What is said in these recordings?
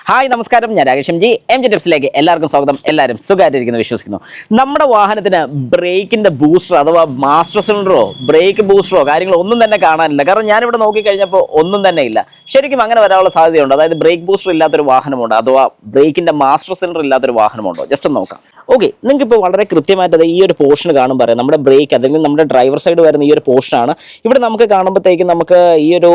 Hi നമസ്കാരം, ഞാൻ Rakesh M G ടിപ്സിലേക്ക് എല്ലാവർക്കും സ്വാഗതം. എല്ലാവരും സുഖമായിട്ടിരിക്കുന്നു വിശ്വസിക്കുന്നു. നമ്മുടെ വാഹനത്തിന് ബ്രേക്കിന്റെ ബൂസ്റ്റർ അഥവാ മാസ്റ്റർ സിലിണ്ടറോ ബ്രേക്ക് ബൂസ്റ്ററോ കാര്യങ്ങളോ ഒന്നും തന്നെ കാണാനില്ല. കാരണം ഞാനിവിടെ നോക്കിക്കഴിഞ്ഞപ്പോൾ ഒന്നും തന്നെ ഇല്ല. ശരിക്കും അങ്ങനെ വരാനുള്ള സാധ്യതയുണ്ട്. അതായത് ബ്രേക്ക് ബൂസ്റ്റർ ഇല്ലാത്തൊരു വാഹനമുണ്ട് അഥവാ ബ്രേക്കിന്റെ മാസ്റ്റർ സിലിണ്ടർ ഇല്ലാത്തൊരു വാഹനമുണ്ടോ? ജസ്റ്റ് ഒന്ന് നോക്കാം. ഓക്കെ, നിങ്ങൾക്ക് ഇപ്പോൾ വളരെ കൃത്യമായിട്ട് ഈ ഒരു പോർഷൻ കാണുമ്പോൾ പറയാം, നമ്മുടെ ബ്രേക്ക് അല്ലെങ്കിൽ നമ്മുടെ ഡ്രൈവർ സൈഡ് വരുന്ന ഈ ഒരു പോർഷനാണ്. ഇവിടെ നമുക്ക് കാണുമ്പോഴത്തേക്കും നമുക്ക് ഈ ഒരു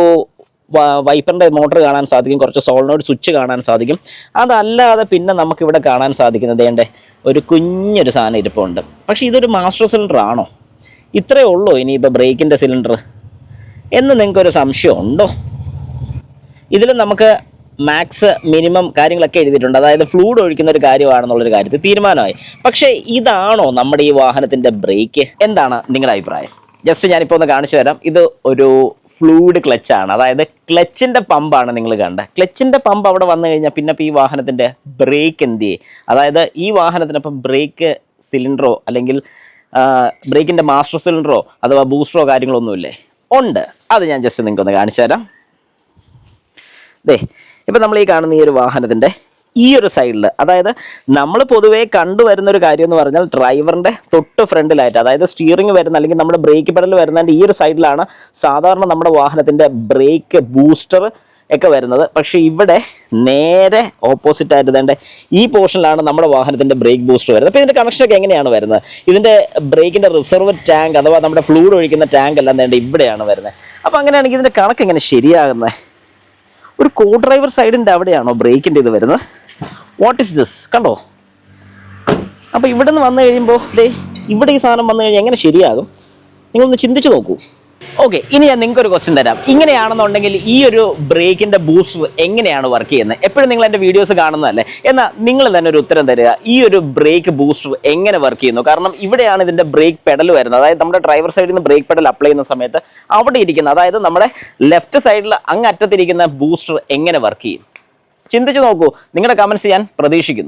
വൈപ്പറിൻ്റെ മോട്ടർ കാണാൻ സാധിക്കും, കുറച്ച് സോളിനോയിഡ് സ്വിച്ച് കാണാൻ സാധിക്കും. അതല്ലാതെ പിന്നെ നമുക്കിവിടെ കാണാൻ സാധിക്കുന്നത് വേണ്ടേ ഒരു കുഞ്ഞൊരു സാധനം ഇരിപ്പുണ്ട്. പക്ഷേ ഇതൊരു മാസ്റ്റർ സിലിണ്ടർ ആണോ? ഇത്രയേ ഉള്ളൂ ഇനിയിപ്പോൾ ബ്രേക്കിൻ്റെ സിലിണ്ടർ എന്ന് നിങ്ങൾക്കൊരു സംശയം ഉണ്ടോ? ഇതിൽ നമുക്ക് മാക്സ് മിനിമം കാര്യങ്ങളൊക്കെ എഴുതിയിട്ടുണ്ട്. അതായത് ഫ്ലൂയിഡ് ഒഴിക്കുന്ന ഒരു കാര്യമാണെന്നുള്ളൊരു കാര്യത്തിൽ തീരുമാനമായി. പക്ഷേ ഇതാണോ നമ്മുടെ ഈ വാഹനത്തിൻ്റെ ബ്രേക്ക്? എന്താണ് നിങ്ങളുടെ അഭിപ്രായം? ജസ്റ്റ് ഞാനിപ്പോൾ ഒന്ന് കാണിച്ചു തരാം. ഇത് ഒരു ഫ്ലൂയിഡ് ക്ലച്ചാണ്, അതായത് ക്ലച്ചിൻ്റെ പമ്പാണ് നിങ്ങൾ കണ്ടത്. ക്ലച്ചിൻ്റെ പമ്പ് അവിടെ വന്നു കഴിഞ്ഞാൽ പിന്നെ ഇപ്പോൾ ഈ വാഹനത്തിൻ്റെ ബ്രേക്ക് എന്ത് ചെയ്യും? അതായത് ഈ വാഹനത്തിനപ്പം ബ്രേക്ക് സിലിണ്ടറോ അല്ലെങ്കിൽ ബ്രേക്കിൻ്റെ മാസ്റ്റർ സിലിണ്ടറോ അഥവാ ബൂസ്റ്ററോ കാര്യങ്ങളൊന്നുമില്ലേ? ഉണ്ട്. അത് ഞാൻ ജസ്റ്റ് നിങ്ങൾക്കൊന്ന് കാണിച്ചു തരാം. ദേ, ഇപ്പം നമ്മൾ ഈ കാണുന്ന ഈ ഒരു വാഹനത്തിൻ്റെ ഈ ഒരു സൈഡിൽ, അതായത് നമ്മൾ പൊതുവേ കണ്ടുവരുന്ന ഒരു കാര്യം എന്ന് പറഞ്ഞാൽ ഡ്രൈവറിൻ്റെ തൊട്ട് ഫ്രണ്ടിലായിട്ട്, അതായത് സ്റ്റിയറിംഗ് വരുന്ന അല്ലെങ്കിൽ നമ്മുടെ ബ്രേക്ക് പെഡൽ വരുന്നതിൻ്റെ ഈ ഒരു സൈഡിലാണ് സാധാരണ നമ്മുടെ വാഹനത്തിൻ്റെ ബ്രേക്ക് ബൂസ്റ്റർ ഒക്കെ വരുന്നത്. പക്ഷേ ഇവിടെ നേരെ ഓപ്പോസിറ്റ് ആയിട്ട് തന്നെ ഈ പോർഷനിലാണ് നമ്മുടെ വാഹനത്തിൻ്റെ ബ്രേക്ക് ബൂസ്റ്റർ വരുന്നത്. അപ്പോൾ ഇതിൻ്റെ കണക്ഷനൊക്കെ എങ്ങനെയാണ് വരുന്നത്? ഇതിൻ്റെ ബ്രേക്കിൻ്റെ റിസർവ് ടാങ്ക് അഥവാ നമ്മുടെ ഫ്ലൂയിഡ് ഒഴിക്കുന്ന ടാങ്ക് എല്ലാം വേണ്ട ഇവിടെയാണ് വരുന്നത്. അപ്പോൾ അങ്ങനെയാണെങ്കിൽ ഇതിൻ്റെ കണക്ക് എങ്ങനെ ശരിയാകുന്നത്? ഒരു കോ ഡ്രൈവർ സൈഡിൻ്റെ അവിടെയാണോ ബ്രേക്കിൻ്റെ ഇത് വരുന്നത്? What is this? കണ്ടോ? അപ്പോൾ ഇവിടെ നിന്ന് വന്നു കഴിയുമ്പോൾ ഇവിടെ ഈ സാധനം വന്നു കഴിഞ്ഞാൽ എങ്ങനെ ശരിയാകും? നിങ്ങളൊന്ന് ചിന്തിച്ച് നോക്കൂ. ഓക്കെ, ഇനി ഞാൻ നിങ്ങൾക്കൊരു ക്വസ്റ്റ്യൻ തരാം. ഇങ്ങനെയാണെന്നുണ്ടെങ്കിൽ ഈ ഒരു ബ്രേക്കിൻ്റെ ബൂസ്റ്റർ എങ്ങനെയാണ് വർക്ക് ചെയ്യുന്നത്? എപ്പോഴും നിങ്ങൾ എൻ്റെ വീഡിയോസ് കാണുന്നതല്ലേ? എന്നാൽ നിങ്ങൾ തന്നെ ഒരു ഉത്തരം തരിക. ഈ ഒരു ബ്രേക്ക് ബൂസ്റ്റർ എങ്ങനെ വർക്ക് ചെയ്യുന്നു? കാരണം ഇവിടെയാണ് ഇതിൻ്റെ ബ്രേക്ക് പെഡൽ വരുന്നത്. അതായത് നമ്മുടെ ഡ്രൈവർ സൈഡിൽ നിന്ന് ബ്രേക്ക് പെഡൽ അപ്ലൈ ചെയ്യുന്ന സമയത്ത് അവിടെ ഇരിക്കുന്ന, അതായത് നമ്മുടെ ലെഫ്റ്റ് സൈഡിൽ അങ്ങ് അറ്റത്തിരിക്കുന്ന ബൂസ്റ്റർ എങ്ങനെ വർക്ക് ചെയ്യും? ചിന്തിച്ച് നോക്കൂ. നിങ്ങളുടെ കമൻറ്റ്സ് ഞാൻ പ്രതീക്ഷിക്കുന്നു.